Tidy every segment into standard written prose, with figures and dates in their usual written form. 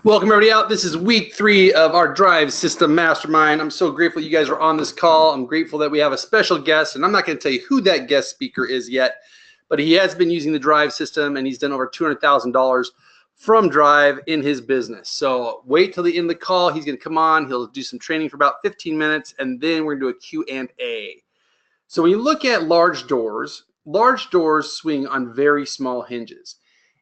Welcome everybody out. This is week 3 of our Drive System Mastermind. I'm so grateful you guys are on this call. I'm grateful that we have a special guest, and I'm not going to tell you who that guest speaker is yet, but he has been using the Drive system, and he's done over $200,000 from Drive in his business. So wait till the end of the call. He's going to come on. He'll do some training for about 15 minutes, and then we're going to do a Q&A. So when you look at large doors swing on very small hinges.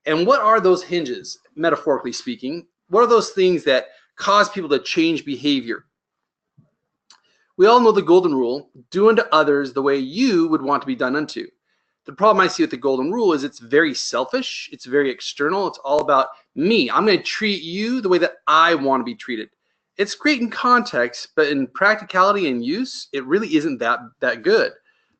And what are those hinges, metaphorically speaking? What are those things that cause people to change behavior? We all know the golden rule: do unto others the way you would want to be done unto. The problem I see with the golden rule is it's very selfish, it's very external, it's all about me. I'm going to treat you the way that I want to be treated. It's great in context, but in practicality and use, it really isn't that good.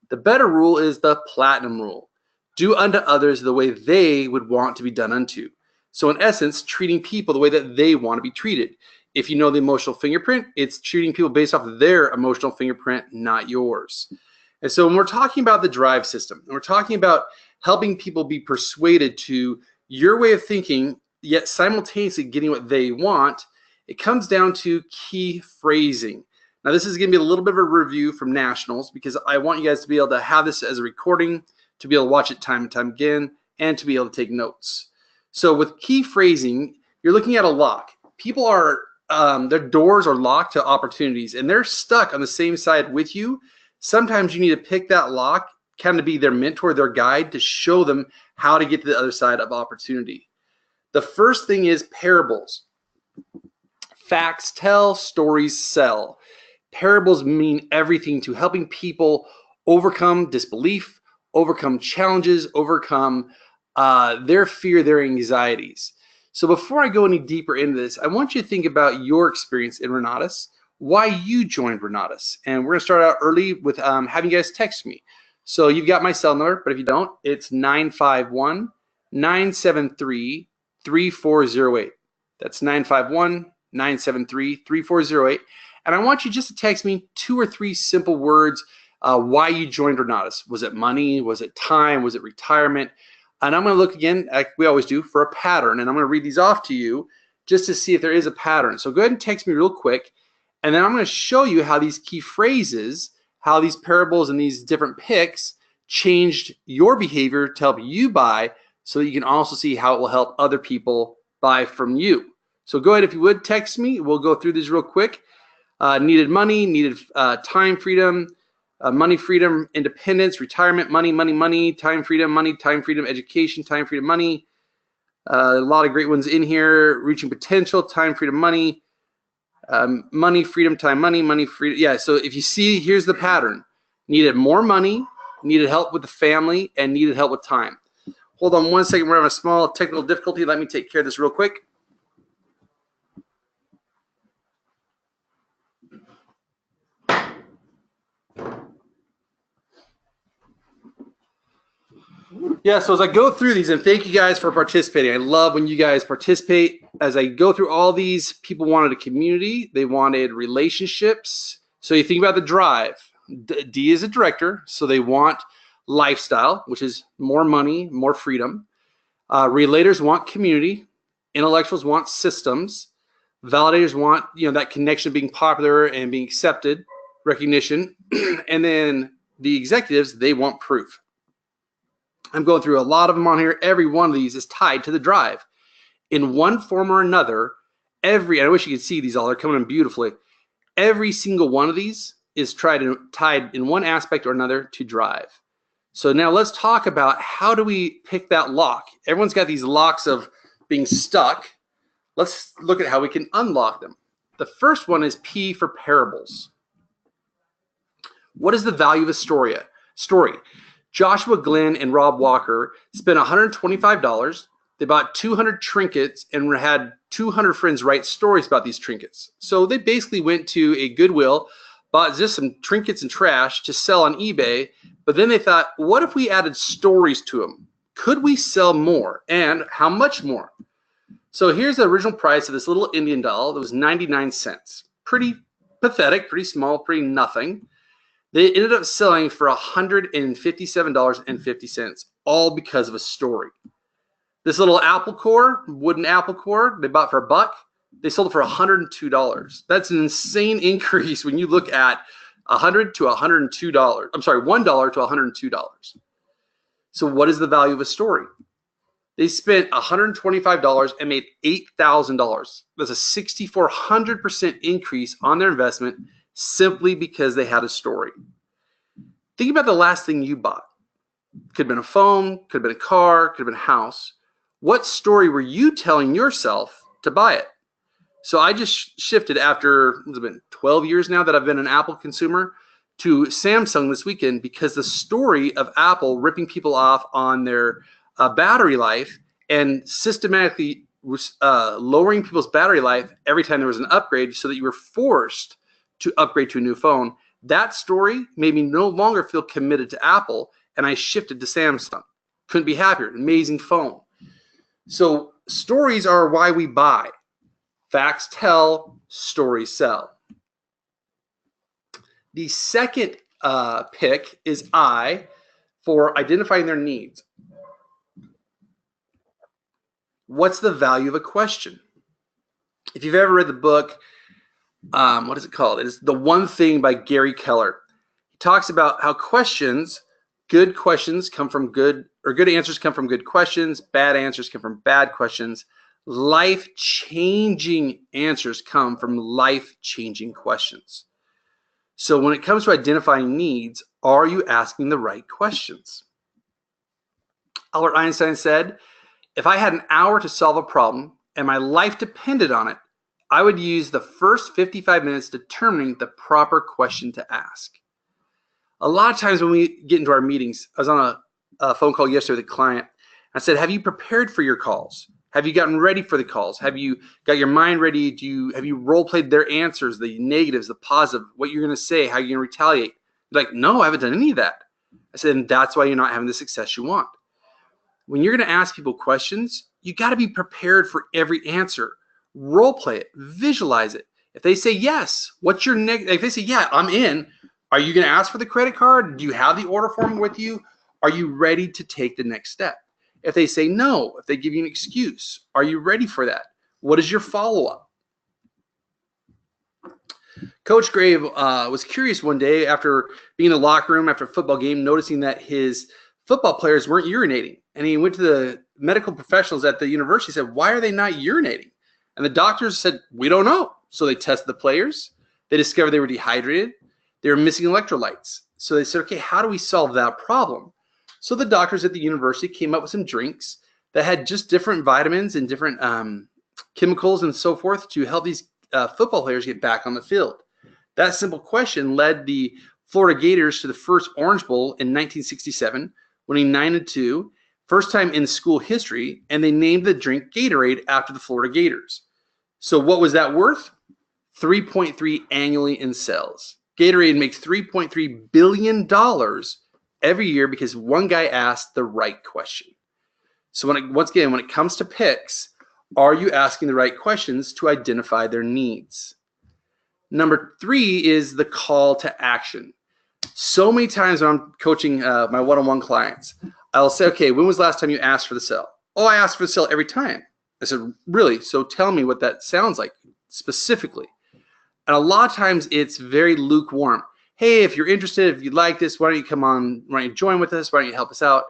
The better rule is the platinum rule: do unto others the way they would want to be done unto. So in essence, treating people the way that they want to be treated. If you know the emotional fingerprint, it's treating people based off of their emotional fingerprint, not yours. And so when we're talking about the Drive system, and we're talking about helping people be persuaded to your way of thinking, yet simultaneously getting what they want, it comes down to key phrasing. Now this is going to be a little bit of a review from Nationals, because I want you guys to be able to have this as a recording, to be able to watch it time and time again, and to be able to take notes. So with key phrasing, you're looking at a lock. People are, their doors are locked to opportunities, and they're stuck on the same side with you. Sometimes you need to pick that lock, kind of be their mentor, their guide, to show them how to get to the other side of opportunity. The first thing is parables. Facts tell, stories sell. Parables mean everything to helping people overcome disbelief, overcome challenges, overcome their fear, their anxieties. So before I go any deeper into this, I want you to think about your experience in Renatus, why you joined Renatus. And we're going to start out early with having you guys text me. So you've got my cell number, but if you don't, it's 951-973-3408. That's 951-973-3408. And I want you just to text me 2 or 3 simple words why you joined Renatus. Was it money? Was it time? Was it retirement? And I'm going to look again, like we always do, for a pattern. And I'm going to read these off to you just to see if there is a pattern. So go ahead and text me real quick. And then I'm going to show you how these key phrases, how these parables and these different picks changed your behavior to help you buy, so that you can also see how it will help other people buy from you. So go ahead, if you would, text me. We'll go through these real quick. Needed money, needed time freedom, money freedom, independence, retirement, money, time freedom, education, time freedom, money. A lot of great ones in here. Reaching potential, time freedom, money, money, freedom, time, money, freedom. Yeah, so if you see, here's the pattern. Needed more money, needed help with the family, and needed help with time. Hold on one second. We're having a small technical difficulty. Let me take care of this real quick. Yeah, so as I go through these, and thank you guys for participating. I love when you guys participate. As I go through all these, people wanted a community. They wanted relationships. So you think about the Drive. D is a director, so they want lifestyle, which is more money, more freedom. Relators want community. Intellectuals want systems. Validators want, that connection, being popular and being accepted, recognition. And then the executives, they want proof. I'm going through a lot of them on here. Every one of these is tied to the Drive in one form or another. I wish you could see these all. They're coming in beautifully. Every single one of these is tied in one aspect or another to Drive. So now let's talk about, how do we pick that lock? Everyone's got these locks of being stuck. Let's look at how we can unlock them. The first one is P for parables. What is the value of a story? Joshua Glenn and Rob Walker spent $125. They bought 200 trinkets and had 200 friends write stories about these trinkets. So they basically went to a Goodwill, bought just some trinkets and trash to sell on eBay. But then they thought, what if we added stories to them? Could we sell more? And how much more? So here's the original price of this little Indian doll. That was 99 cents. Pretty pathetic, pretty small, pretty nothing. They ended up selling for $157.50, all because of a story. This little apple core, wooden apple core, they bought for $1. They sold it for $102. That's an insane increase when you look at $100 to $102. I'm sorry, $1 to $102. So what is the value of a story? They spent $125 and made $8,000. That's a 6,400% increase on their investment simply because they had a story. Think about the last thing you bought. Could have been a phone, could have been a car, could have been a house. What story were you telling yourself to buy it? So I just shifted after, it's been 12 years now that I've been an Apple consumer, to Samsung this weekend because the story of Apple ripping people off on their battery life and systematically lowering people's battery life every time there was an upgrade so that you were forced to upgrade to a new phone. That story made me no longer feel committed to Apple, and I shifted to Samsung. Couldn't be happier. Amazing phone. So stories are why we buy. Facts tell, stories sell. The second pick is I for identifying their needs. What's the value of a question? If you've ever read the book, what is it called? It's The One Thing by Gary Keller. He talks about how good questions come from good answers come from good questions, bad answers come from bad questions. Life-changing answers come from life-changing questions. So when it comes to identifying needs, are you asking the right questions? Albert Einstein said, if I had an hour to solve a problem and my life depended on it, I would use the first 55 minutes determining the proper question to ask. A lot of times when we get into our meetings, I was on a phone call yesterday with a client. I said, have you prepared for your calls? Have you gotten ready for the calls? Have you got your mind ready? Have you role-played their answers, the negatives, the positive, what you're going to say, how you're going to retaliate? They're like, no, I haven't done any of that. I said, and that's why you're not having the success you want. When you're going to ask people questions, you got to be prepared for every answer. Role-play it, visualize it. If they say yes, what's your next? If they say, yeah, I'm in, are you going to ask for the credit card? Do you have the order form with you? Are you ready to take the next step? If they say no, if they give you an excuse, are you ready for that? What is your follow-up? Coach Grave was curious one day after being in the locker room after a football game, noticing that his football players weren't urinating. And he went to the medical professionals at the university and said, why are they not urinating? And the doctors said, we don't know. So they tested the players. They discovered they were dehydrated. They were missing electrolytes. So they said, okay, how do we solve that problem? So the doctors at the university came up with some drinks that had just different vitamins and different chemicals and so forth to help these football players get back on the field. That simple question led the Florida Gators to the first Orange Bowl in 1967, winning 9-2, first time in school history, and they named the drink Gatorade after the Florida Gators. So what was that worth? 3.3 annually in sales. Gatorade makes $3.3 billion every year because one guy asked the right question. So once again, when it comes to picks, are you asking the right questions to identify their needs? Number 3 is the call to action. So many times when I'm coaching my one-on-one clients, I'll say, okay, when was the last time you asked for the sale? Oh, I ask for the sale every time. I said, really? So tell me what that sounds like specifically. And a lot of times it's very lukewarm. Hey, if you're interested, if you like this, why don't you come on, why don't you join with us? Why don't you help us out?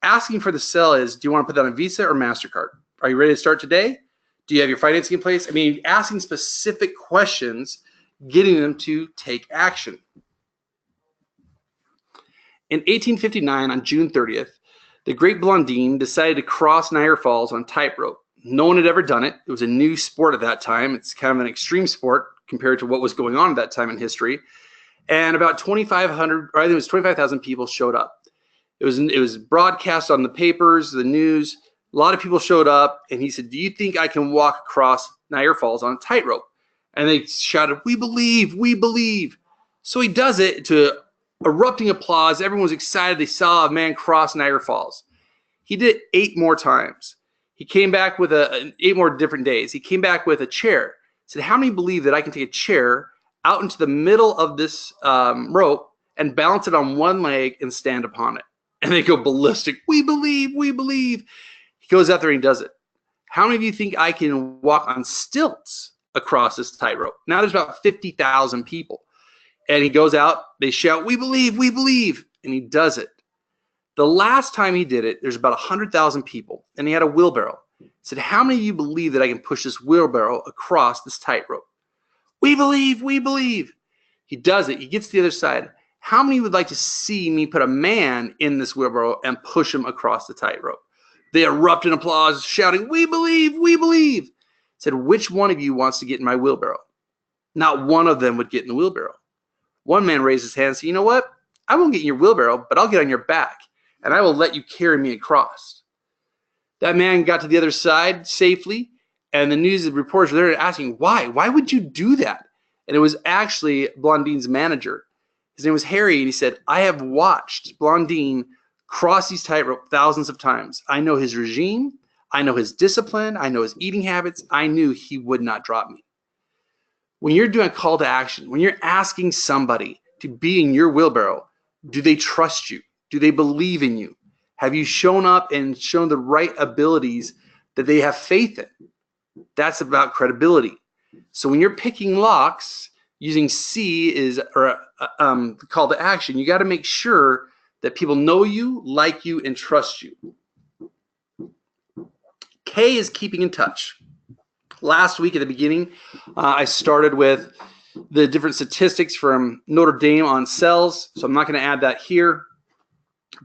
Asking for the sale is, do you want to put that on Visa or MasterCard? Are you ready to start today? Do you have your financing in place? I mean, asking specific questions, getting them to take action. In 1859, on June 30th, the great Blondine decided to cross Niagara Falls on tightrope. No one had ever done it. It was a new sport at that time. It's kind of an extreme sport compared to what was going on at that time in history. And about 2,500, or I think it was 25,000 people showed up. It was broadcast on the papers, the news. A lot of people showed up, and he said, do you think I can walk across Niagara Falls on a tightrope? And they shouted, we believe, we believe. So he does it to erupting applause. Everyone was excited. They saw a man cross Niagara Falls. He did it 8 more times. He came back with 8 more different days. He came back with a chair. He said, how many believe that I can take a chair out into the middle of this rope and balance it on one leg and stand upon it? And they go ballistic. We believe, we believe. He goes out there and he does it. How many of you think I can walk on stilts across this tightrope? Now there's about 50,000 people. And he goes out, they shout, we believe, and he does it. The last time he did it, there's about 100,000 people, and he had a wheelbarrow. He said, how many of you believe that I can push this wheelbarrow across this tightrope? We believe. He does it. He gets to the other side. How many would like to see me put a man in this wheelbarrow and push him across the tightrope? They erupt in applause, shouting, we believe. Said, which one of you wants to get in my wheelbarrow? Not one of them would get in the wheelbarrow. One man raised his hand and said, you know what? I won't get in your wheelbarrow, but I'll get on your back, and I will let you carry me across. That man got to the other side safely, and the news reporters were there asking, why? Why would you do that? And it was actually Blondine's manager. His name was Harry, and he said, I have watched Blondine cross these tightrope thousands of times. I know his regime. I know his discipline. I know his eating habits. I knew he would not drop me. When you're doing a call to action, when you're asking somebody to be in your wheelbarrow, do they trust you? Do they believe in you? Have you shown up and shown the right abilities that they have faith in? That's about credibility. So when you're picking locks, using C is the call to action, you got to make sure that people know you, like you, and trust you. K is keeping in touch. Last week at the beginning, I started with the different statistics from Notre Dame on cells, so I'm not going to add that here.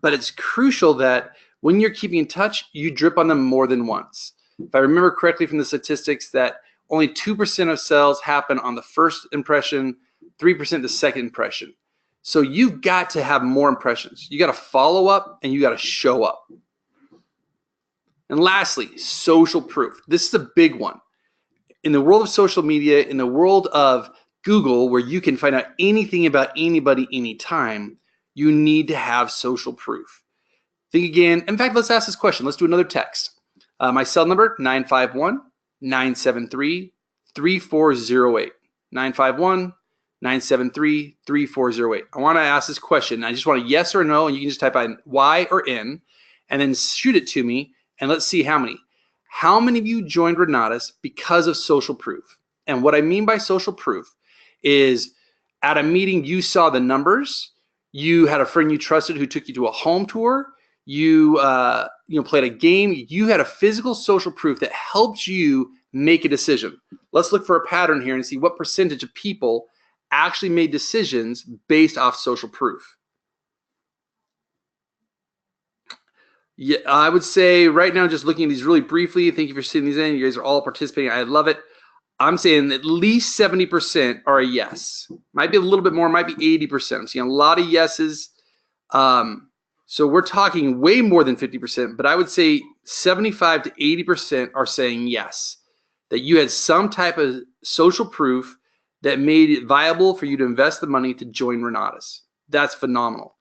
But it's crucial that when you're keeping in touch, you drip on them more than once. If I remember correctly from the statistics, that only 2% of cells happen on the first impression, 3% the second impression. So you've got to have more impressions. You got to follow up and you got to show up. And lastly, social proof. This is a big one. In the world of social media, in the world of Google, where you can find out anything about anybody anytime, you need to have social proof. Think again. In fact, let's ask this question. Let's do another text. My cell number, 951-973-3408. 951-973-3408. I want to ask this question. I just want a yes or no, and you can just type in Y or N, and then shoot it to me, and let's see how many. How many of you joined Renatus because of social proof? And what I mean by social proof is at a meeting, you saw the numbers, you had a friend you trusted who took you to a home tour, you played a game, you had a physical social proof that helped you make a decision. Let's look for a pattern here and see what percentage of people actually made decisions based off social proof. Yeah, I would say right now, just looking at these really briefly, thank you for sending these in. You guys are all participating. I love it. I'm saying at least 70% are a yes. Might be a little bit more, might be 80%. I'm seeing a lot of yeses. So we're talking way more than 50%, but I would say 75 to 80% are saying yes, that you had some type of social proof that made it viable for you to invest the money to join Renatus. That's phenomenal.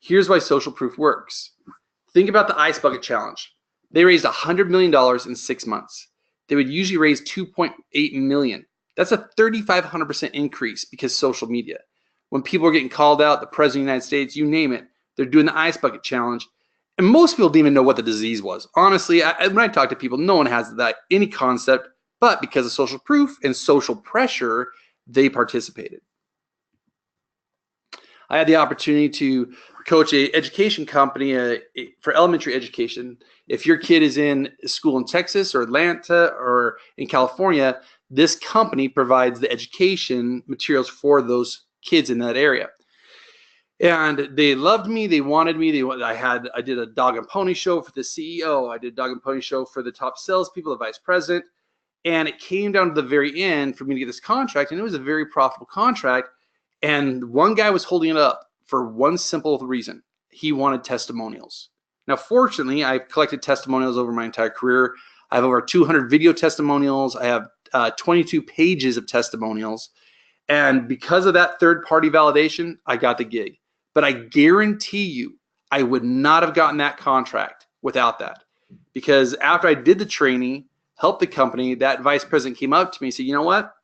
Here's why social proof works. Think about the Ice Bucket Challenge. They raised $100 million in 6 months. They would usually raise $2.8 million. That's a 3,500% increase because social media. When people are getting called out, the President of the United States, you name it, they're doing the Ice Bucket Challenge. And most people didn't even know what the disease was. Honestly, when I talk to people, no one has any concept, but because of social proof and social pressure, they participated. I had the opportunity to coach an education company for elementary education. If your kid is in a school in Texas or Atlanta or in California, this company provides the education materials for those kids in that area. And they loved me. They wanted me. I did a dog and pony show for the CEO. I did a dog and pony show for the top salespeople, the vice president. And it came down to the very end for me to get this contract, and it was a very profitable contract. And one guy was holding it up for one simple reason. He wanted testimonials. Now, fortunately, I've collected testimonials over my entire career. I have over 200 video testimonials. I have 22 pages of testimonials. And because of that third-party validation, I got the gig. But I guarantee you, I would not have gotten that contract without that. Because after I did the training, helped the company, that vice president came up to me and said, you know what?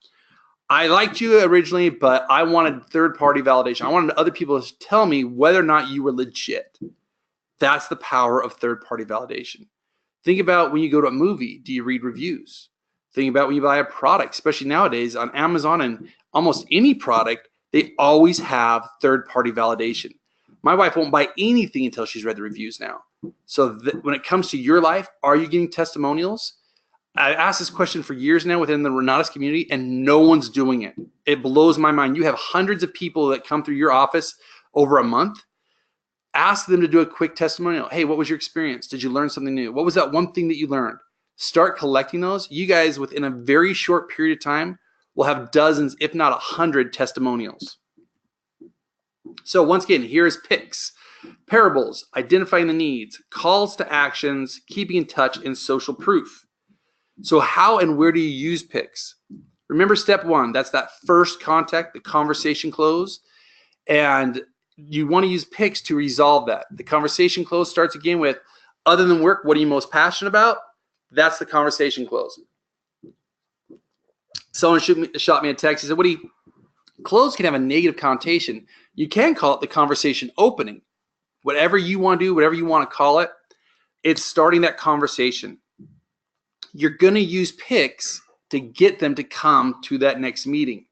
I liked you originally, but I wanted third-party validation. I wanted other people to tell me whether or not you were legit. That's the power of third-party validation. Think about when you go to a movie, do you read reviews? Think about when you buy a product, especially nowadays on Amazon and almost any product, they always have third-party validation. My wife won't buy anything until she's read the reviews now. So when it comes to your life, are you getting testimonials? I asked this question for years now within the Renatus community, and no one's doing it. It blows my mind. You have hundreds of people that come through your office over a month. Ask them to do a quick testimonial. Hey, what was your experience? Did you learn something new? What was that one thing that you learned? Start collecting those. You guys, within a very short period of time, will have dozens, if not 100 testimonials. So once again, here's picks, parables, identifying the needs, calls to actions, keeping in touch, and social proof. So how and where do you use picks? Remember step one, that's that first contact, the conversation close. And you want to use picks to resolve that. The conversation close starts again with, other than work, what are you most passionate about? That's the conversation close. Someone shot me a text. He said, Woody, close can have a negative connotation. You can call it the conversation opening. Whatever you want to do, whatever you want to call it, it's starting that conversation. You're going to use picks to get them to come to that next meeting.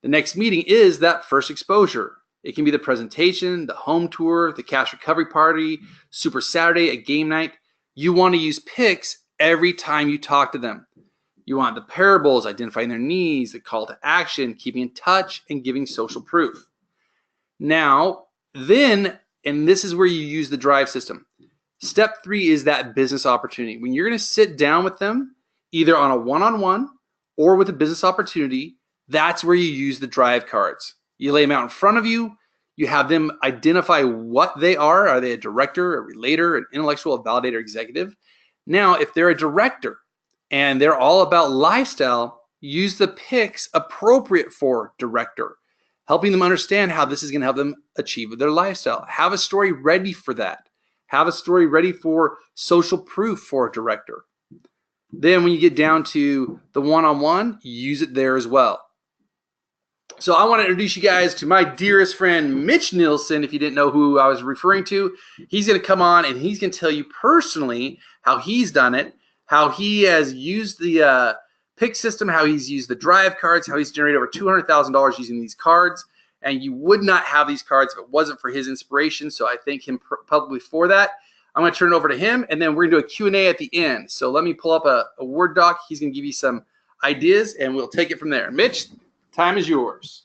The next meeting is that first exposure. It can be the presentation, the home tour, the cash recovery party, Super Saturday, a game night. You want to use picks every time you talk to them. You want the parables, identifying their needs, the call to action, keeping in touch, and giving social proof. Now, then, and this is where you use the drive system. Step 3 is that business opportunity. When you're going to sit down with them, either on a one-on-one or with a business opportunity, that's where you use the drive cards. You lay them out in front of you. You have them identify what they are. Are they a director, a relator, an intellectual, a validator, executive? Now, if they're a director and they're all about lifestyle, use the picks appropriate for director, helping them understand how this is going to help them achieve their lifestyle. Have a story ready for that. Have a story ready for social proof for a director. Then when you get down to the one-on-one, use it there as well. So I want to introduce you guys to my dearest friend, Mitch Nielsen. If you didn't know who I was referring to, he's going to come on and he's going to tell you personally how he's done it, how he has used the pick system, how he's used the drive cards, how he's generated over $200,000 using these cards. And you would not have these cards if it wasn't for his inspiration. So I thank him publicly for that. I'm going to turn it over to him, and then we're going to do a Q&A at the end. So let me pull up a Word doc. He's going to give you some ideas, and we'll take it from there. Mitch, time is yours.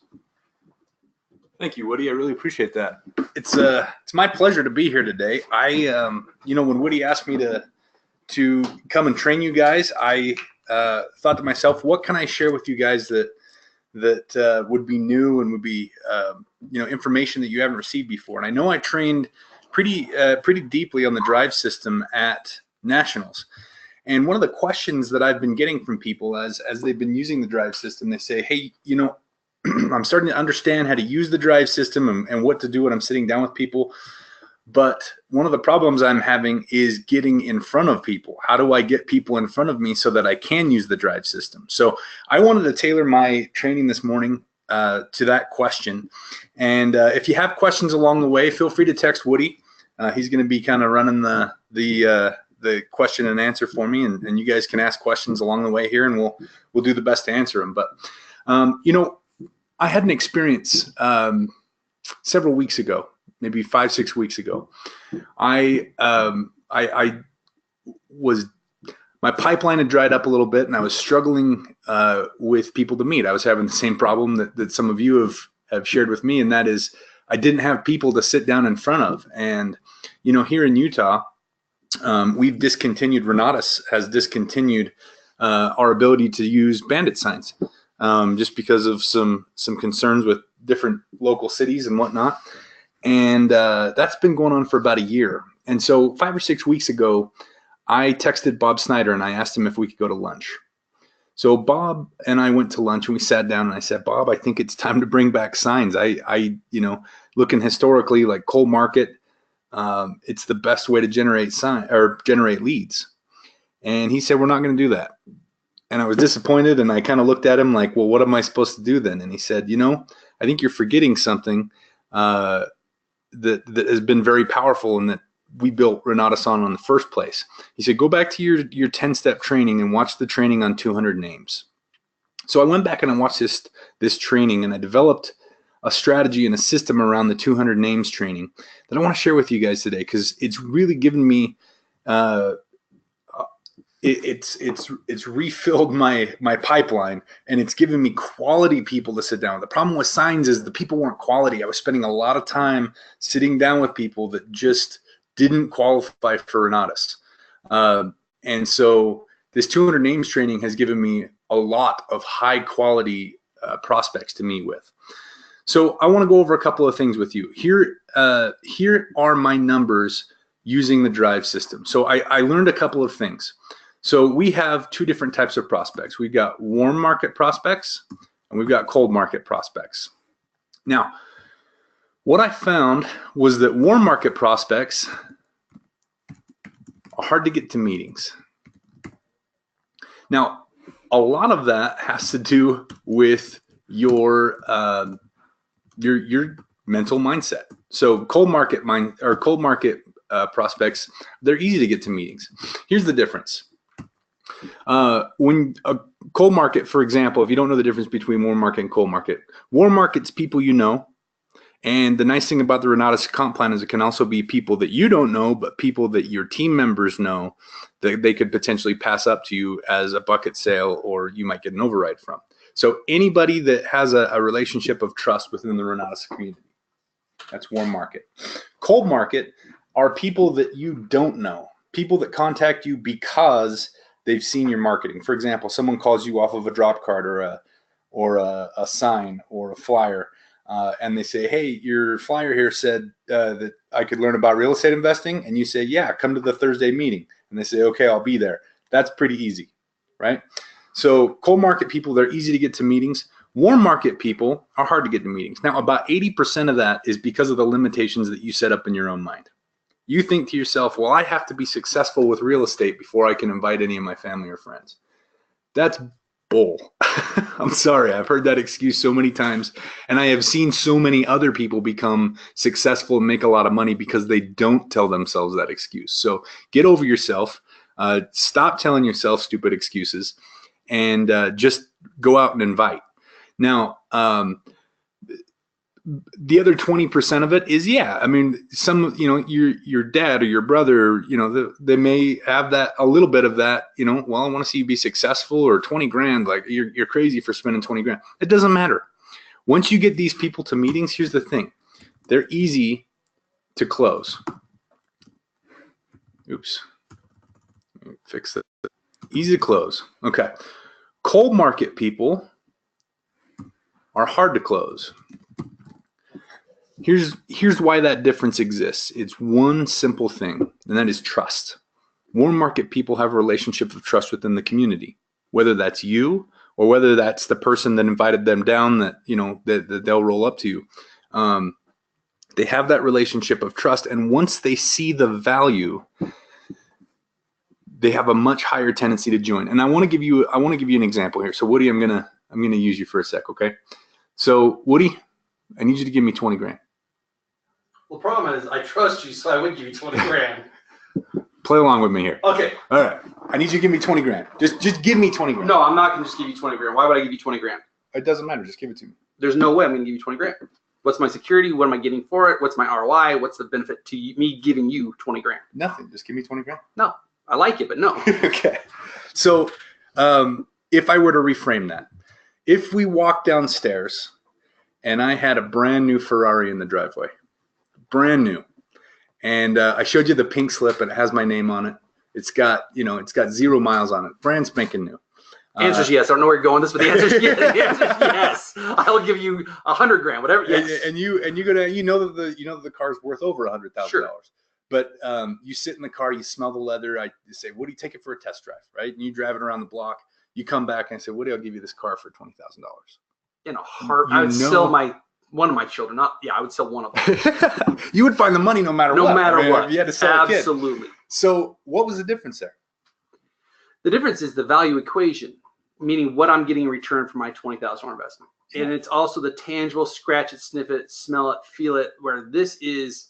Thank you, Woody. I really appreciate that. It's my pleasure to be here today. When Woody asked me to come and train you guys, I thought to myself, what can I share with you guys that would be new and would be information that you haven't received before. And I know I trained pretty deeply on the drive system at Nationals. And one of the questions that I've been getting from people as they've been using the drive system, they say, hey, I'm starting to understand how to use the drive system and what to do when I'm sitting down with people. But one of the problems I'm having is getting in front of people. How do I get people in front of me so that I can use the drive system? So I wanted to tailor my training this morning to that question. And if you have questions along the way, feel free to text Woody. He's going to be kind of running the question and answer for me, and you guys can ask questions along the way here, and we'll do the best to answer them. But I had an experience several weeks ago, maybe 5-6 weeks ago. My pipeline had dried up a little bit, and I was struggling with people to meet. I was having the same problem that some of you have shared with me, and that is I didn't have people to sit down in front of. And here in Utah, we've discontinued, Renatus has discontinued our ability to use bandit signs just because of some concerns with different local cities and whatnot. And that's been going on for about a year. And so 5 or 6 weeks ago, I texted Bob Snyder and I asked him if we could go to lunch. So Bob and I went to lunch and we sat down and I said, Bob, I think it's time to bring back signs. I looking historically, like Coal Market, it's the best way to generate leads. And he said, we're not going to do that. And I was disappointed, and I kind of looked at him like, well, what am I supposed to do then? And he said, I think you're forgetting something that has been very powerful and that we built Renatus on the first place. He said, go back to your 10-step training and watch the training on 200 names. So I went back and I watched this training, and I developed a strategy and a system around the 200 names training that I want to share with you guys today, because it's really given me it's refilled my pipeline, and it's given me quality people to sit down with. The problem with signs is the people weren't quality. I was spending a lot of time sitting down with people that just didn't qualify for Renatus. And so this 200 names training has given me a lot of high quality prospects to meet with. So I want to go over a couple of things with you. Here are my numbers using the drive system. So I learned a couple of things. So we have two different types of prospects. We've got warm market prospects and we've got cold market prospects. Now, what I found was that warm market prospects are hard to get to meetings. Now, a lot of that has to do with your mental mindset. So cold market prospects, they're easy to get to meetings. Here's the difference. When a cold market, for example, if you don't know the difference between warm market and cold market, warm market's people you know. And the nice thing about the Renatus comp plan is it can also be people that you don't know, but people that your team members know that they could potentially pass up to you as a bucket sale, or you might get an override from. So anybody that has a relationship of trust within the Renatus community, that's warm market. Cold market are people that you don't know, people that contact you because they've seen your marketing. For example, someone calls you off of a drop card or a sign or a flyer, and they say, hey, your flyer here said that I could learn about real estate investing. And you say, yeah, come to the Thursday meeting. And they say, okay, I'll be there. That's pretty easy, right? So cold market people, they're easy to get to meetings. Warm market people are hard to get to meetings. Now, about 80% of that is because of the limitations that you set up in your own mind. You think to yourself, well, I have to be successful with real estate before I can invite any of my family or friends. That's bull. I'm sorry. I've heard that excuse so many times. And I have seen so many other people become successful and make a lot of money because they don't tell themselves that excuse. So get over yourself. Stop telling yourself stupid excuses, and just go out and invite. Now, the other 20% of it is, yeah, I mean, your dad or your brother, they may have that, a little bit of that, well, I want to see you be successful, or 20 grand, like you're crazy for spending 20 grand. It doesn't matter. Once you get these people to meetings, here's the thing. They're easy to close. Oops. Let me fix that. Easy to close. Okay. Cold market people are hard to close. Here's why that difference exists. It's one simple thing, and that is trust. Warm market people have a relationship of trust within the community, whether that's you or whether that's the person that invited them down that they'll roll up to you. They have that relationship of trust, and once they see the value, they have a much higher tendency to join. And I want to give you an example here. So Woody, I'm gonna use you for a sec, okay? So Woody, I need you to give me 20 grand. Well, the problem is I trust you, so I would give you 20 grand. Play along with me here. Okay. All right. I need you to give me 20 grand. Just give me 20 grand. No, I'm not going to just give you 20 grand. Why would I give you 20 grand? It doesn't matter. Just give it to me. There's no way I'm going to give you 20 grand. What's my security? What am I getting for it? What's my ROI? What's the benefit to me giving you 20 grand? Nothing. Just give me 20 grand. No. I like it, but no. Okay. So if I were to reframe that, if we walk downstairs and I had a brand new Ferrari in the driveway, brand new, and I showed you the pink slip and it has my name on it. It's got 0 miles on it, brand spanking new. Answer's yes. I don't know where you're going with this, but the answer's yes. The answer's yes. I will give you 100 grand, whatever. Yes. And you're gonna that the car's worth over $100,000. Sure. But you sit in the car, you smell the leather. I say, Woody, take it for a test drive, right? And you drive it around the block. You come back and I say, Woody, I'll give you this car for $20,000. In a heart, I would sell one of my children. I would sell one of them. You would find the money no matter what. No matter what. You had to sell a kid. Absolutely. So what was the difference there? The difference is the value equation, meaning what I'm getting in return for my $20,000 investment. Yeah. And it's also the tangible scratch it, sniff it, smell it, feel it, where this is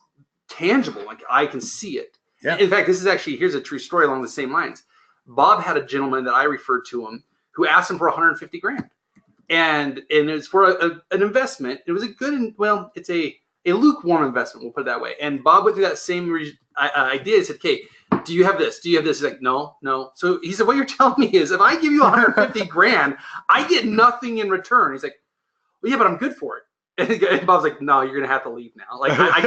tangible. Like I can see it. Yeah. In fact, here's a true story along the same lines. Bob had a gentleman that I referred to him who asked him for 150 grand. And it's for an investment. It was a good, well, it's a lukewarm investment, we'll put it that way. And Bob went through that same idea. He said, okay, do you have this? Do you have this? He's like, no. So he said, what you're telling me is if I give you 150 grand, I get nothing in return. He's like, well, yeah, but I'm good for it. And Bob's like, no, you're going to have to leave now. Like, I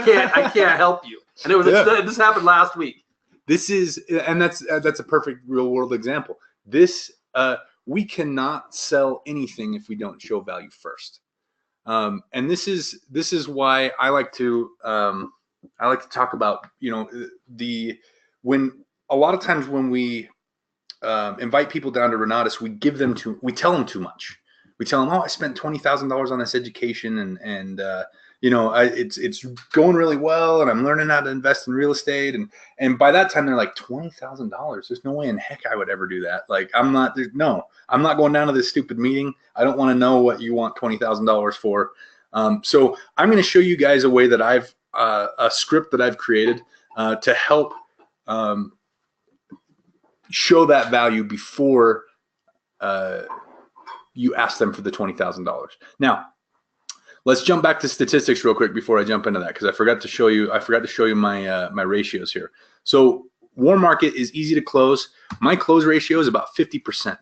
can't help you. And this happened last week. This is, and that's a perfect real world example. This, we cannot sell anything if we don't show value first. And this is why I like to talk about, when a lot of times when we invite people down to Renatus, we tell them too much. We tell them, oh, I spent $20,000 on this education, and it's going really well, and I'm learning how to invest in real estate, and by that time they're like, $20,000. There's no way in heck I would ever do that. Like I'm not going down to this stupid meeting. I don't want to know what you want $20,000 for. So I'm going to show you guys a way that I've a script that I've created to help show that value before you ask them for the $20,000. Now, let's jump back to statistics real quick before I jump into that, because I forgot to show you my my ratios here. So warm market is easy to close. My close ratio is about 50%,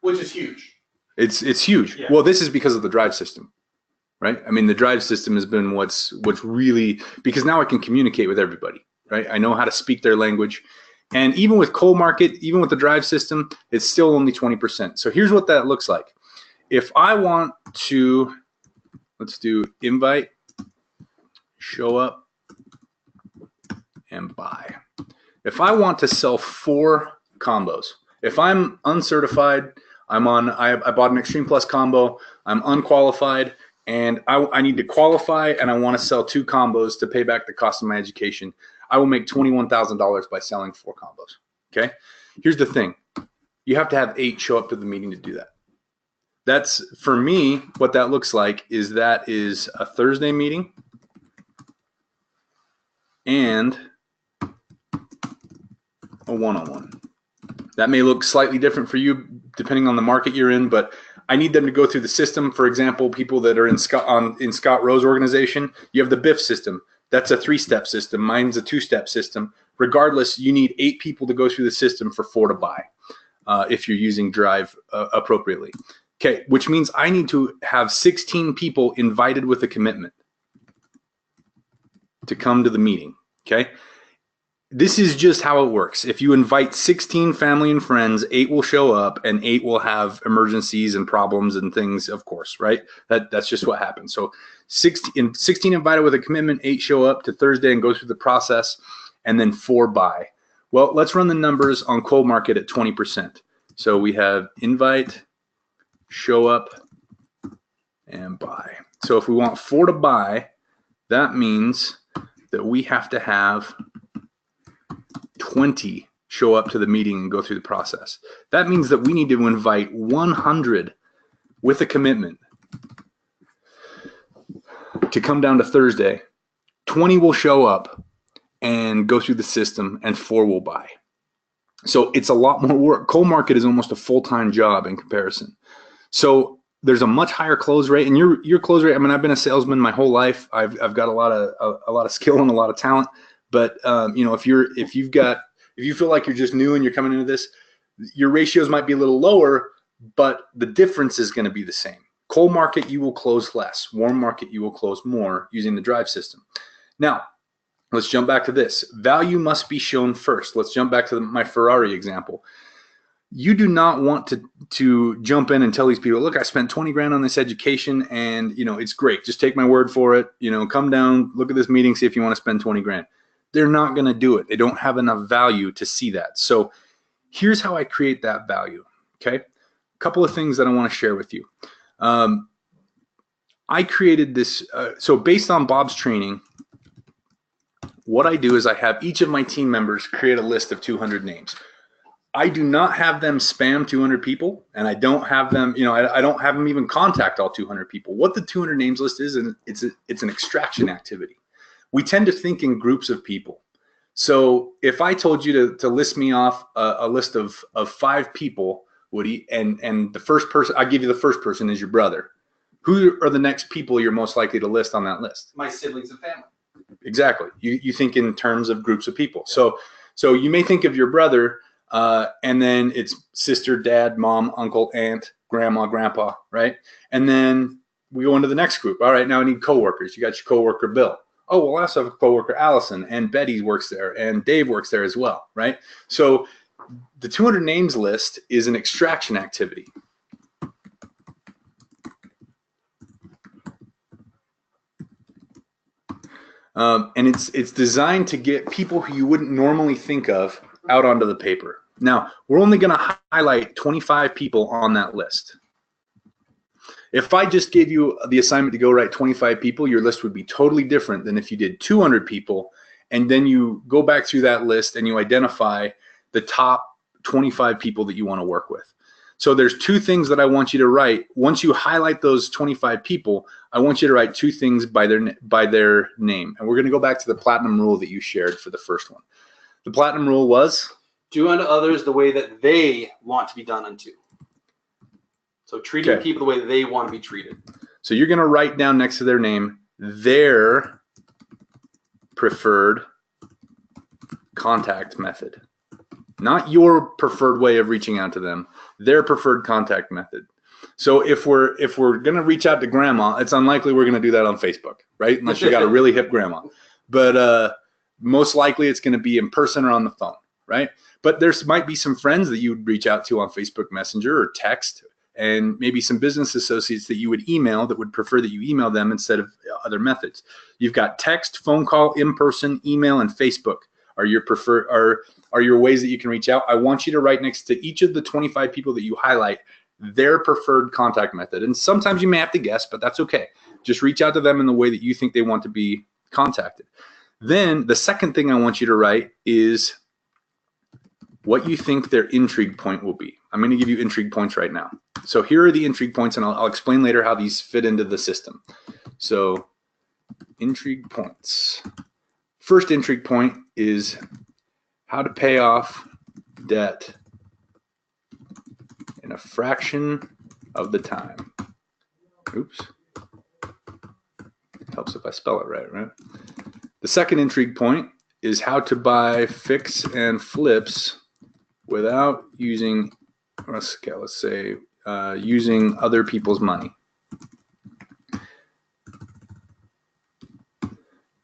which is huge. It's huge. Yeah. Well, this is because of the drive system, right? I mean, the drive system has been what's really, because now I can communicate with everybody, right? I know how to speak their language. And even with cold market, even with the drive system, it's still only 20%. So here's what that looks like. If I want to, let's do invite, show up, and buy. If I want to sell 4 combos, if I'm uncertified, I bought an Extreme Plus combo, I'm unqualified, and I need to qualify, and I want to sell 2 combos to pay back the cost of my education, I will make $21,000 by selling 4 combos. Okay. Here's the thing. You have to have 8 show up to the meeting to do that. That's, for me, what that looks like is that is a Thursday meeting and a one-on-one. That may look slightly different for you depending on the market you're in, but I need them to go through the system. For example, people that are in Scott Rowe's organization, you have the BIF system. That's a 3-step system. Mine's a 2-step system. Regardless, you need 8 people to go through the system for 4 to buy if you're using Drive appropriately. Okay, which means I need to have 16 people invited with a commitment to come to the meeting. Okay, this is just how it works. If you invite 16 family and friends, 8 will show up, and 8 will have emergencies and problems and things, of course, right? That's just what happens. So 16 invited with a commitment, 8 show up to Thursday and go through the process, and then 4 buy. Well, let's run the numbers on cold market at 20%. So we have invite, show up, and buy. So if we want 4 to buy, that means that we have to have 20 show up to the meeting and go through the process. That means that we need to invite 100 with a commitment to come down to Thursday. 20 will show up and go through the system, and 4 will buy. So it's a lot more work. Cold market is almost a full-time job in comparison. So there's a much higher close rate, and your close rate. I mean, I've been a salesman my whole life. I've got a lot of skill and a lot of talent. But if you feel like you're just new and you're coming into this, your ratios might be a little lower, but the difference is going to be the same. Cold market, you will close less. Warm market, you will close more using the drive system. Now, let's jump back to this. Value must be shown first. Let's jump back to my Ferrari example. You do not want to jump in and tell these people, look, I spent 20 grand on this education, and it's great. Just take my word for it. Come down, look at this meeting, see if you want to spend 20 grand. They're not going to do it. They don't have enough value to see that. So here's how I create that value. Okay. A couple of things that I want to share with you. I created this. So based on Bob's training, what I do is I have each of my team members create a list of 200 names. I do not have them spam 200 people, and I don't have them, I don't have them even contact all 200 people. What the 200 names list is, and it's an extraction activity. we tend to think in groups of people. So if I told you to list me off a list of 5 people, Woody, and the first person, I give you the first person is your brother. Who are the next people you're most likely to list on that list? My siblings and family. Exactly. You think in terms of groups of people. So you may think of your brother, and then it's sister, dad, mom, uncle, aunt, grandma, grandpa, right? And then we go into the next group. All right, now I need coworkers. You got your coworker Bill. Oh, well, I also have a coworker Allison, and Betty works there, and Dave works there as well, right? So the 200 names list is an extraction activity. And it's designed to get people who you wouldn't normally think of out onto the paper. Now, we're only going to highlight 25 people on that list. If I just gave you the assignment to go write 25 people, your list would be totally different than if you did 200 people, and then you go back through that list and you identify the top 25 people that you want to work with. So there's 2 things that I want you to write. Once you highlight those 25 people, I want you to write 2 things by their name. And we're going to go back to the platinum rule that you shared for the first one. The platinum rule was? Do unto others the way that they want to be done unto. So treating people the way that they want to be treated. So you're going to write down next to their name their preferred contact method. Not your preferred way of reaching out to them, their preferred contact method. So if we're going to reach out to grandma, it's unlikely we're going to do that on Facebook, right? Unless you got a really hip grandma. But most likely it's going to be in person or on the phone, right? But there might be some friends that you would reach out to on Facebook Messenger or text, and maybe some business associates that you would email that would prefer that you email them instead of other methods. You've got text, phone call, in-person, email, and Facebook are your are your ways that you can reach out. I want you to write next to each of the 25 people that you highlight their preferred contact method. And sometimes you may have to guess, but that's okay. Just reach out to them in the way that you think they want to be contacted. Then the second thing I want you to write is what you think their intrigue point will be. I'm going to give you intrigue points right now. So here are the intrigue points, and I'll explain later how these fit into the system. So intrigue points. First intrigue point is how to pay off debt in a fraction of the time. Oops. Helps if I spell it right? The second intrigue point is how to buy fix and flips without using, let's say, using other people's money.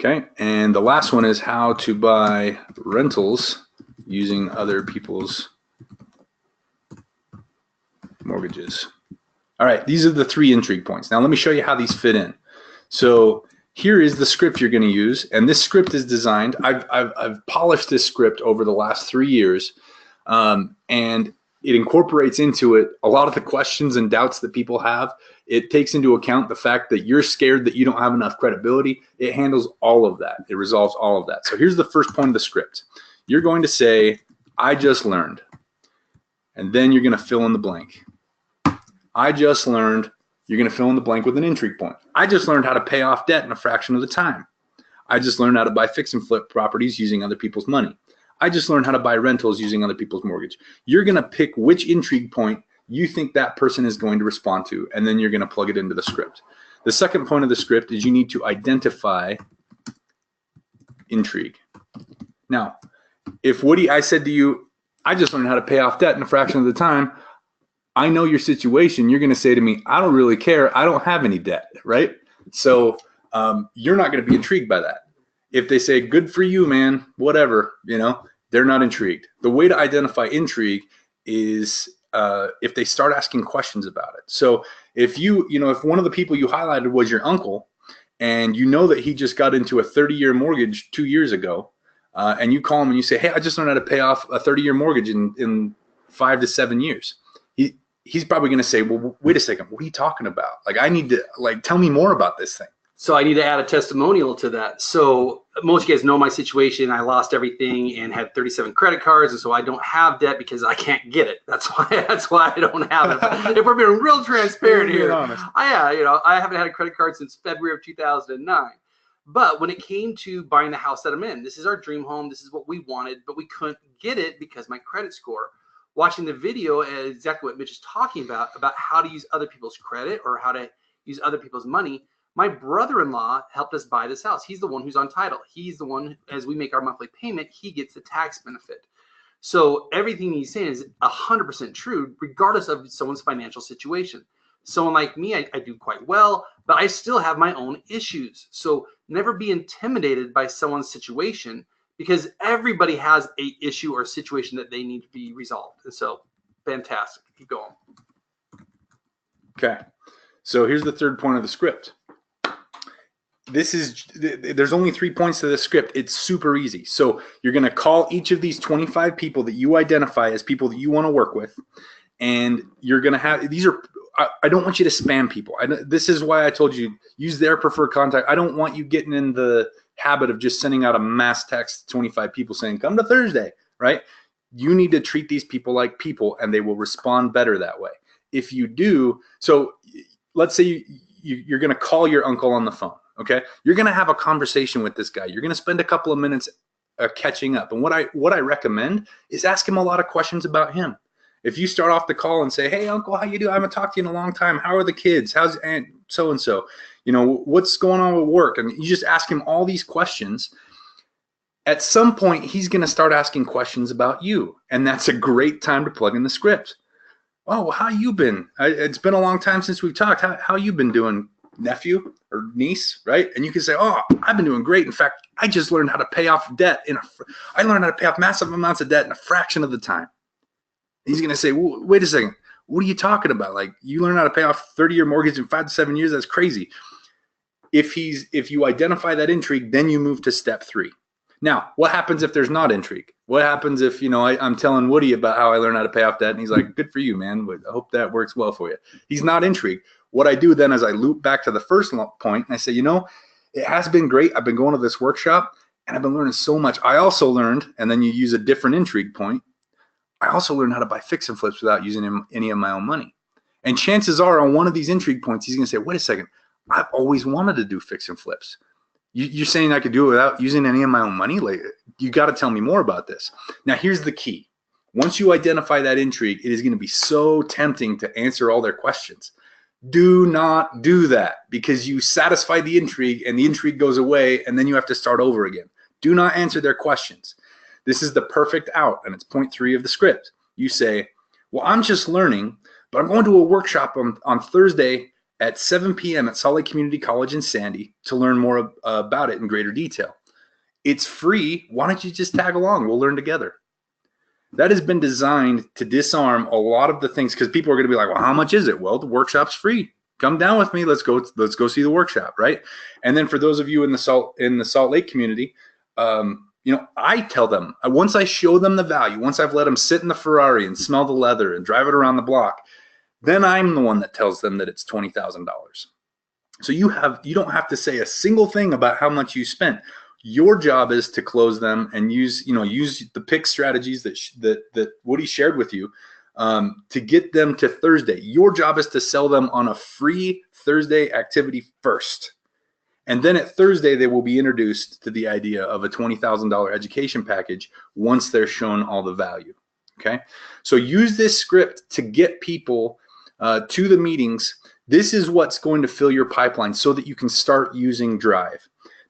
Okay, and the last one is how to buy rentals using other people's mortgages. All right, these are the 3 intrigue points. Now let me show you how these fit in. So here is the script you're going to use, and this script is designed. I've polished this script over the last 3 years, and it incorporates into it a lot of the questions and doubts that people have. It takes into account the fact that you're scared that you don't have enough credibility. It handles all of that. It resolves all of that. So here's the first point of the script. You're going to say, I just learned. And then you're going to fill in the blank. I just learned. You're going to fill in the blank with an intrigue point. I just learned how to pay off debt in a fraction of the time. I just learned how to buy fix and flip properties using other people's money. I just learned how to buy rentals using other people's mortgage. You're going to pick which intrigue point you think that person is going to respond to, and then you're going to plug it into the script. The second point of the script is you need to identify intrigue. Now, if Woody, I said to you, I just learned how to pay off debt in a fraction of the time, I know your situation. You're going to say to me, I don't really care. I don't have any debt, right? So you're not going to be intrigued by that. If they say, good for you, man, whatever, they're not intrigued. The way to identify intrigue is if they start asking questions about it. So if if one of the people you highlighted was your uncle, and you know that he just got into a 30-year mortgage 2 years ago, and you call him and you say, hey, I just learned how to pay off a 30-year mortgage in 5 to 7 years. He's probably going to say, well, wait a second, what are you talking about? Like, I need to, tell me more about this thing. So I need to add a testimonial to that. So most of you guys know my situation. I lost everything and had 37 credit cards, and so I don't have debt because I can't get it. That's why I don't have it. But if we're being real transparent here, I haven't had a credit card since February of 2009. But when it came to buying the house that I'm in, this is our dream home. This is what we wanted, but we couldn't get it because my credit score. Watching the video, exactly what Mitch is talking about how to use other people's credit or how to use other people's money. My brother-in-law helped us buy this house. He's the one who's on title. He's the one, as we make our monthly payment, he gets the tax benefit. So everything he's saying is 100% true, regardless of someone's financial situation. Someone like me, I do quite well, but I still have my own issues. So never be intimidated by someone's situation, because everybody has a issue or situation that they need to be resolved. And so, fantastic. Keep going. Okay. So here's the third point of the script. There's only 3 points to this script. It's super easy. So you're going to call each of these 25 people that you identify as people that you want to work with. And you're going to have, I don't want you to spam people. This is why I told you, use their preferred contact. I don't want you getting in the habit of just sending out a mass text to 25 people saying, come to Thursday, right? You need to treat these people like people, and they will respond better that way. If you do, so let's say you're going to call your uncle on the phone, okay? You're going to have a conversation with this guy. You're going to spend a couple of minutes catching up. And what I recommend is ask him a lot of questions about him. If you start off the call and say, hey, uncle, how you doing? I haven't talked to you in a long time. How are the kids? How's aunt so-and-so? You know, what's going on with work? And you just ask him all these questions. At some point, he's going to start asking questions about you. And that's a great time to plug in the script. Oh, well, how you been? It's been a long time since we've talked. How you been doing, nephew or niece, right? And you can say, oh, I've been doing great. In fact, I just learned how to pay off debt. I learned how to pay off massive amounts of debt in a fraction of the time. He's going to say, well, wait a second. What are you talking about? Like, you learn how to pay off 30-year mortgage in 5 to 7 years? That's crazy. If you identify that intrigue, then you move to step 3. Now, what happens if there's not intrigue? What happens if, you know, I'm telling Woody about how I learned how to pay off debt, and he's like, good for you, man. I hope that works well for you. He's not intrigued. What I do then is I loop back to the first point, and I say, you know, it has been great. I've been going to this workshop, and I've been learning so much. I also learned, and then you use a different intrigue point, I also learned how to buy fix and flips without using any of my own money. And chances are on one of these intrigue points, he's going to say, wait a second, I've always wanted to do fix and flips. You're saying I could do it without using any of my own money? Like, you got to tell me more about this. Now, here's the key. Once you identify that intrigue, it is going to be so tempting to answer all their questions. Do not do that, because you satisfy the intrigue and the intrigue goes away, and then you have to start over again. Do not answer their questions. This is the perfect out, and it's point 3 of the script. You say, well, I'm just learning, but I'm going to a workshop on Thursday at 7 p.m. at Salt Lake Community College in Sandy to learn more about it in greater detail. It's free. Why don't you just tag along? We'll learn together. That has been designed to disarm a lot of the things, because people are going to be like, well, how much is it? Well, the workshop's free. Come down with me. Let's go see the workshop, right? And then for those of you in the Salt Lake community, you know, I tell them, once I show them the value, once I've let them sit in the Ferrari and smell the leather and drive it around the block, then I'm the one that tells them that it's $20,000. So you don't have to say a single thing about how much you spent. Your job is to close them and use the pick strategies that Woody shared with you to get them to Thursday. Your job is to sell them on a free Thursday activity first. And then at Thursday, they will be introduced to the idea of a $20,000 education package once they're shown all the value, okay? So use this script to get people to the meetings. This is what's going to fill your pipeline so that you can start using Drive.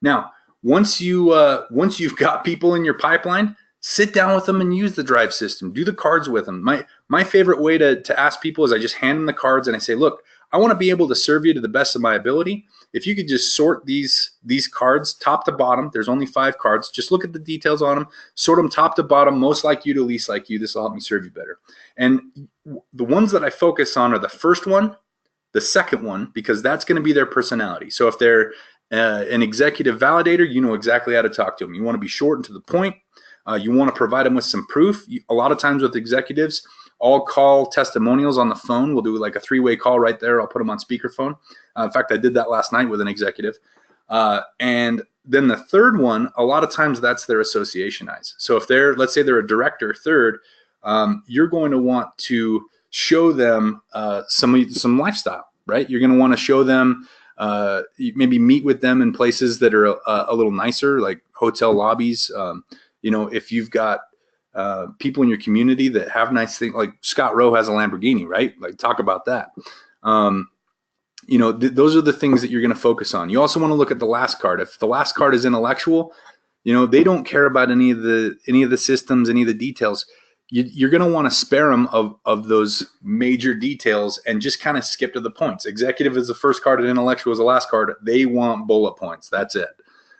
Now, once you've got people in your pipeline, sit down with them and use the Drive system. Do the cards with them. My favorite way to ask people is I just hand them the cards and I say, look, I want to be able to serve you to the best of my ability. If you could just sort these cards top to bottom, there's only 5 cards. Just look at the details on them, sort them top to bottom, most like you to least like you. This will help me serve you better. And the ones that I focus on are the first one, the second one, because that's going to be their personality. So if they're an executive validator, you know exactly how to talk to them. You want to be short and to the point. You want to provide them with some proof. A lot of times with executives, I'll call testimonials on the phone. We'll do like a 3-way call right there. I'll put them on speakerphone. In fact, I did that last night with an executive. And then the third one, a lot of times that's their association eyes. So if let's say they're a director third, you're going to want to show them some lifestyle, right? You're going to want to show them maybe meet with them in places that are a little nicer, like hotel lobbies. You know, if you've got people in your community that have nice things, like Scott Rowe has a Lamborghini, right? Like, talk about that. You know, those are the things that you're going to focus on. You also want to look at the last card. If the last card is intellectual, you know, they don't care about any of the systems, any of the details. You're going to want to spare them of those major details and just kind of skip to the points. Executive is the first card and intellectual is the last card. They want bullet points. That's it,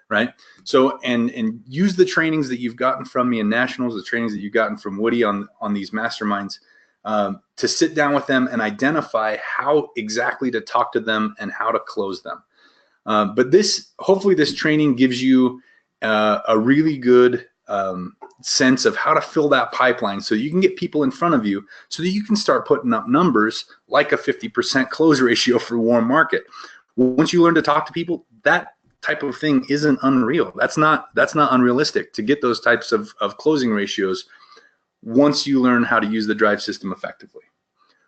right? So, and use the trainings that you've gotten from me in nationals, the trainings that you've gotten from Woody on these masterminds, to sit down with them and identify how exactly to talk to them and how to close them. But hopefully this training gives you a really good sense of how to fill that pipeline so you can get people in front of you so that you can start putting up numbers like a 50% close ratio for warm market. Once you learn to talk to people, that type of thing isn't unreal. That's not unrealistic to get those types of closing ratios once you learn how to use the drive system effectively.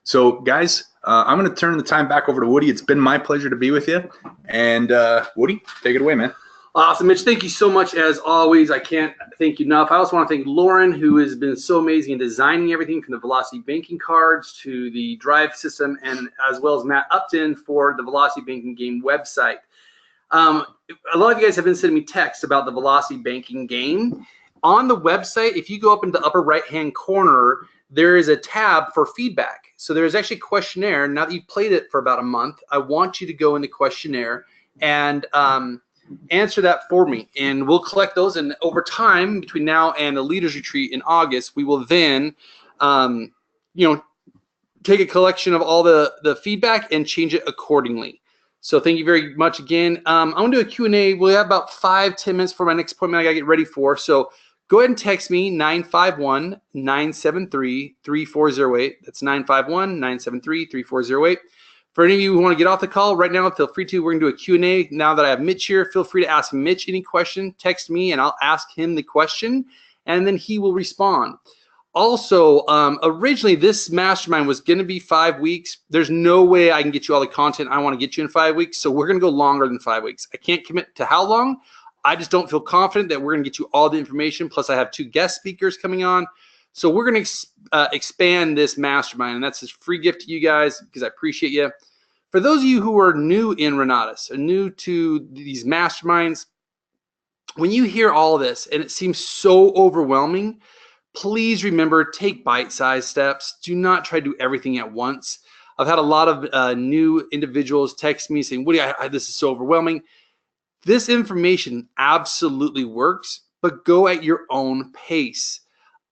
So guys, I'm going to turn the time back over to Woody. It's been my pleasure to be with you. And Woody, take it away, man. Awesome, Mitch. Thank you so much as always. I can't thank you enough. I also want to thank Lauren, who has been so amazing in designing everything from the Velocity banking cards to the drive system, and as well as Matt Upton for the Velocity banking game website. A lot of you guys have been sending me texts about the Velocity banking game. On the website, if you go up in the upper right-hand corner, there is a tab for feedback. So there is actually a questionnaire. Now that you've played it for about a month, I want you to go in the questionnaire and answer that for me, and we'll collect those, and over time between now and the leaders retreat in August, we will then you know, take a collection of all the feedback and change it accordingly. So thank you very much again. I'm gonna do a Q&A. We'll have about 5-10 minutes for my next appointment I gotta get ready for, so go ahead and text me 951-973-3408. That's 951-973-3408. For any of you who want to get off the call right now, feel free to. We're going to do a Q&A. Now that I have Mitch here, feel free to ask Mitch any question. Text me, and I'll ask him the question, and then he will respond. Also, originally, this mastermind was going to be 5 weeks. There's no way I can get you all the content I want to get you in 5 weeks, so we're going to go longer than 5 weeks. I can't commit to how long. I just don't feel confident that we're going to get you all the information. Plus, I have 2 guest speakers coming on. So we're going to expand this mastermind, and that's a free gift to you guys because I appreciate you. For those of you who are new in Renatus, or new to these masterminds, when you hear all this and it seems so overwhelming, please remember, take bite-sized steps. Do not try to do everything at once. I've had a lot of new individuals text me saying, Woody, this is so overwhelming. This information absolutely works, but go at your own pace.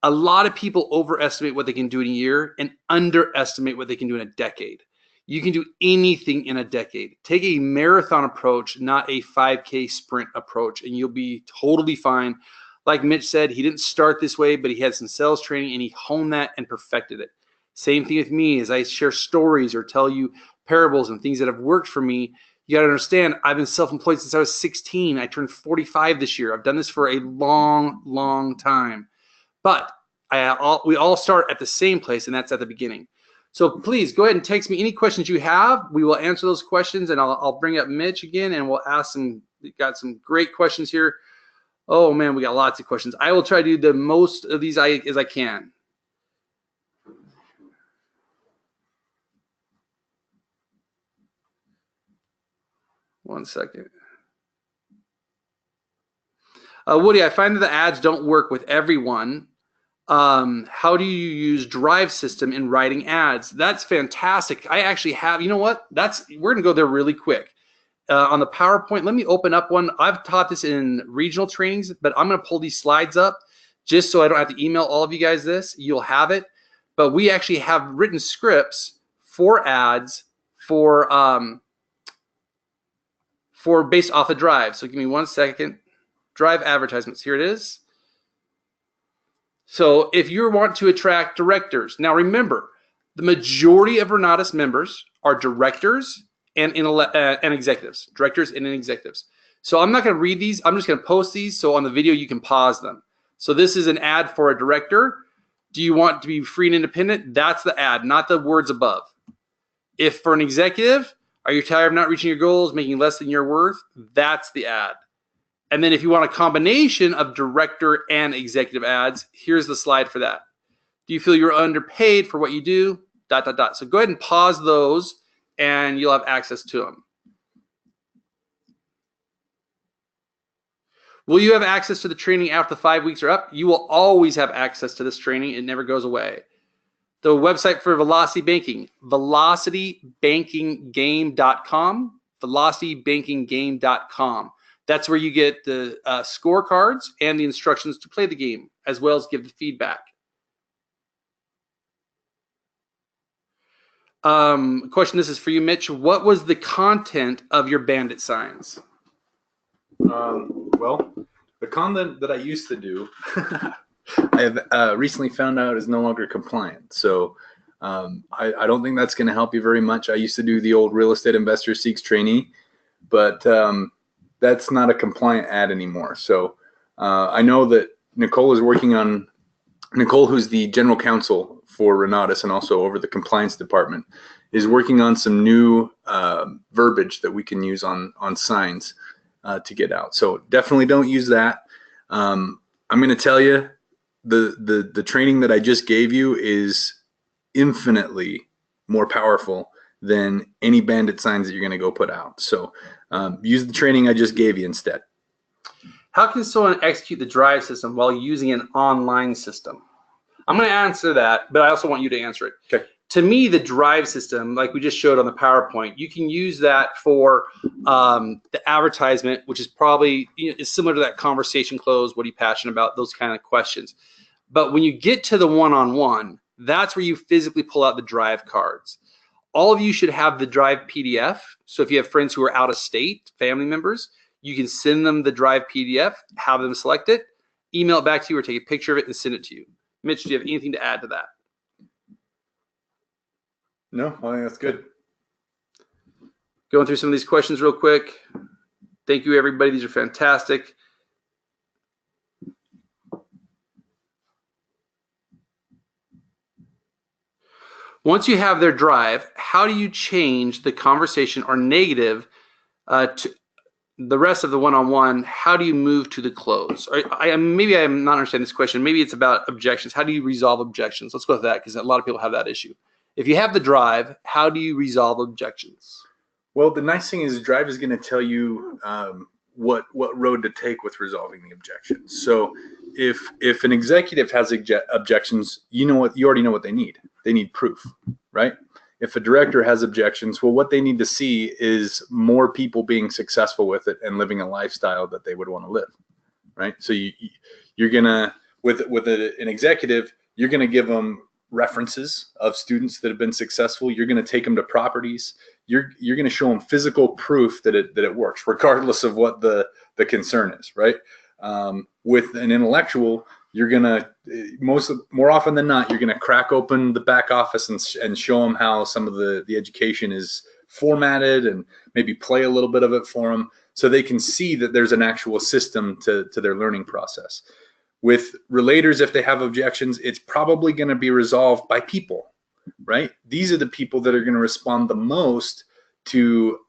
A lot of people overestimate what they can do in a year and underestimate what they can do in a decade. You can do anything in a decade. Take a marathon approach, not a 5K sprint approach, and you'll be totally fine. Like Mitch said, he didn't start this way, but he had some sales training and he honed that and perfected it. Same thing with me as I share stories or tell you parables and things that have worked for me. You got to understand, I've been self-employed since I was 16. I turned 45 this year. I've done this for a long, long time. But we all start at the same place, and that's at the beginning. So please go ahead and text me any questions you have. We will answer those questions, and I'll bring up Mitch again, and we'll ask some. We got some great questions here. Oh man, we got lots of questions. I will try to do the most of these as I can. One second. Woody, I find that the ads don't work with everyone. How do you use drive system in writing ads? That's fantastic. I actually have, you know what? We're gonna go there really quick. On the PowerPoint, let me open up one. I've taught this in regional trainings, but I'm gonna pull these slides up just so I don't have to email all of you guys this. You'll have it. But we actually have written scripts for ads for based off of drive. So give me 1 second. Drive advertisements, here it is. So if you want to attract directors, now remember, the majority of Renatus members are directors and executives, directors and executives. So I'm not going to read these. I'm just going to post these. So on the video, you can pause them. So this is an ad for a director. Do you want to be free and independent? That's the ad, not the words above. If for an executive, Are you tired of not reaching your goals, making less than your worth? That's the ad. And then if you want a combination of director and executive ads, here's the slide for that. Do you feel you're underpaid for what you do? ... So go ahead and pause those and you'll have access to them. Will you have access to the training after the 5 weeks are up? You will always have access to this training. It never goes away. The website for Velocity Banking, velocitybankinggame.com, velocitybankinggame.com. That's where you get the scorecards and the instructions to play the game, as well as give the feedback. Question, this is for you, Mitch. What was the content of your bandit signs? Well, the content that I used to do, I have recently found out is no longer compliant. So I don't think that's going to help you very much. I used to do the old Real Estate Investor Seeks trainee, but that's not a compliant ad anymore. So I know that Nicole is working on, Nicole, who's the general counsel for Renatus and also over the compliance department, is working on some new verbiage that we can use on signs to get out. So definitely don't use that. I'm going to tell you, the training that I just gave you is infinitely more powerful than any bandit signs that you're going to go put out. So use the training I just gave you instead. How can someone execute the drive system while using an online system? I'm going to answer that, but I also want you to answer it. Okay. To me, the drive system, like we just showed on the PowerPoint, you can use that for the advertisement, which is probably, is similar to that conversation close. What are you passionate about? Those kind of questions. But when you get to the one-on-one, that's where you physically pull out the drive cards. All of you should have the drive PDF. So if you have friends who are out of state, family members, you can send them the drive PDF, have them select it, email it back to you, or take a picture of it and send it to you. Mitch, do you have anything to add to that? No, I think that's good. Going through some of these questions real quick. Thank you, everybody. These are fantastic. Once you have their drive, how do you change the conversation or negative to the rest of the one-on-one? How do you move to the close? Or maybe I'm not understanding this question. Maybe it's about objections. How do you resolve objections? Let's go with that, because a lot of people have that issue. If you have the drive, how do you resolve objections? Well, the nice thing is drive is going to tell you what road to take with resolving the objections. So if an executive has objections, you already know what they need. They need proof, right? If a director has objections, well, what they need to see is more people being successful with it and living a lifestyle that they would want to live, right? So you're gonna, with an executive, you're gonna give them references of students that have been successful. You're gonna take them to properties. You're gonna show them physical proof that it works, regardless of what the concern is, right? With an intellectual, you're gonna more often than not, you're gonna crack open the back office and show them how some of the education is formatted, and maybe play a little bit of it for them so they can see that there's an actual system to their learning process. With relators, if they have objections, it's probably going to be resolved by people, right? These are the people that are going to respond the most to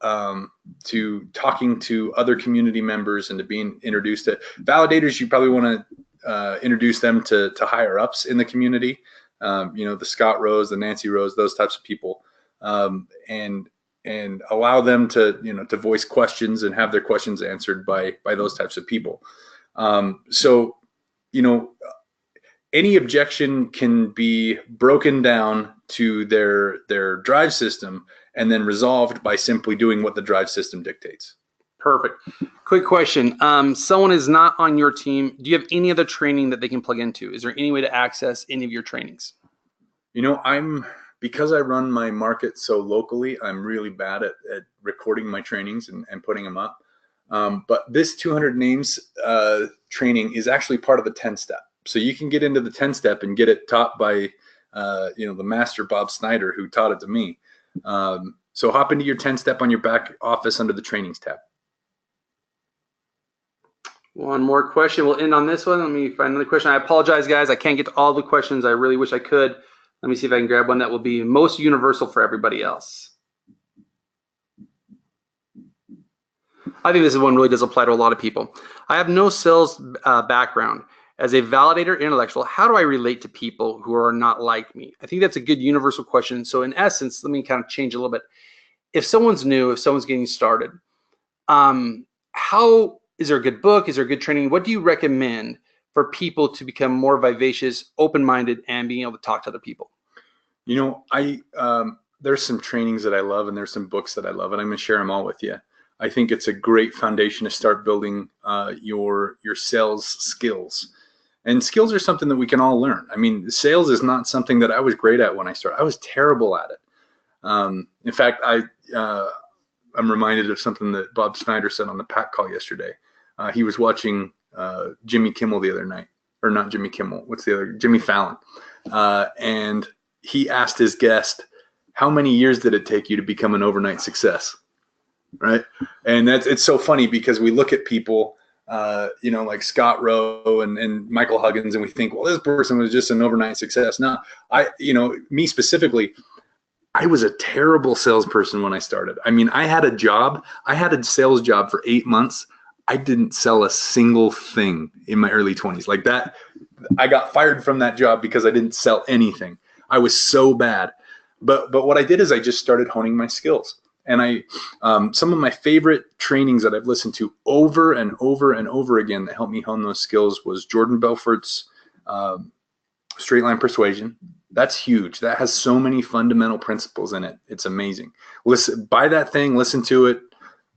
talking to other community members and to being introduced to validators. You probably want to introduce them to higher ups in the community, the Scott Rose, the Nancy Rose, those types of people, and allow them to to voice questions and have their questions answered by those types of people. So any objection can be broken down to their drive system and then resolved by simply doing what the drive system dictates. Perfect. Quick question. Someone is not on your team. Do you have any other training that they can plug into? Is there any way to access any of your trainings? Because I run my market so locally, I'm really bad at recording my trainings and putting them up. But this 200 names training is actually part of the 10-step. So you can get into the 10-step and get it taught by, the master Bob Snyder, who taught it to me. So hop into your 10-step on your back office under the trainings tab. One more question. We'll end on this one. Let me find another question. I apologize, guys. I can't get to all the questions. I really wish I could. Let me see if I can grab one that will be most universal for everybody else. I think this is one really does apply to a lot of people. I have no sales background. As a validator intellectual, how do I relate to people who are not like me? I think that's a good universal question. So in essence, let me kind of change a little bit. If someone's new, if someone's getting started, how is there a good book? Is there a good training? What do you recommend for people to become more vivacious, open-minded, and being able to talk to other people? You know, there's some trainings that I love, and there's some books that I love, and I'm going to share them all with you. I think it's a great foundation to start building your sales skills. And skills are something that we can all learn. I mean, sales is not something that I was great at when I started. I was terrible at it. In fact, I'm reminded of something that Bob Snyder said on the Pack call yesterday. He was watching Jimmy Kimmel the other night, or not Jimmy Kimmel, what's the other, Jimmy Fallon. And he asked his guest, how many years did it take you to become an overnight success? Right? And it's so funny because we look at people, you know, like Scott Rowe and Michael Huggins, and we think, well, this person was just an overnight success. No, you know, me specifically, I was a terrible salesperson when I started. I mean, I had a sales job for 8 months. I didn't sell a single thing in my early 20s. Like that, I got fired from that job because I didn't sell anything. I was so bad. But what I did is I just started honing my skills. And some of my favorite trainings that I've listened to over and over and over again that helped me hone those skills was Jordan Belfort's Straight Line Persuasion. That's huge. That has so many fundamental principles in it. It's amazing. Listen, buy that thing, listen to it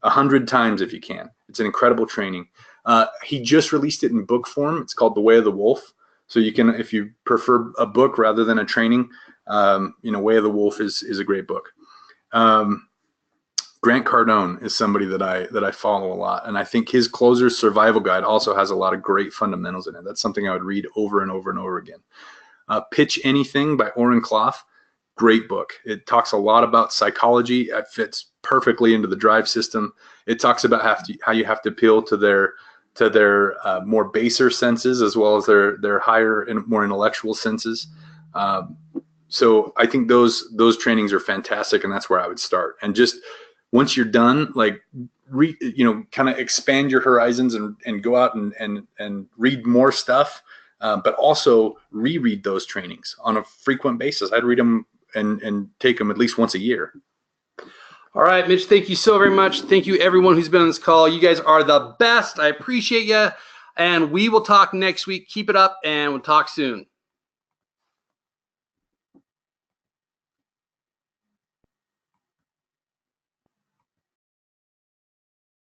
100 times if you can. It's an incredible training. He just released it in book form. It's called The Way of the Wolf. So you can, if you prefer a book rather than a training, you know, Way of the Wolf is a great book. Grant Cardone is somebody that I follow a lot, and I think his Closer's Survival Guide also has a lot of great fundamentals in it. That's something I would read over and over and over again. Pitch Anything by Oren Klaff, great book. It talks a lot about psychology. It fits perfectly into the drive system. It talks about how you have to appeal to their more baser senses as well as their higher and more intellectual senses. So I think those trainings are fantastic, and that's where I would start. And just once you're done, like you know, kind of expand your horizons and go out and read more stuff, but also reread those trainings on a frequent basis. I'd read them and take them at least once a year. All right, Mitch, thank you so very much. Thank you, everyone who's been on this call. You guys are the best. I appreciate you, and we will talk next week. Keep it up, and we'll talk soon.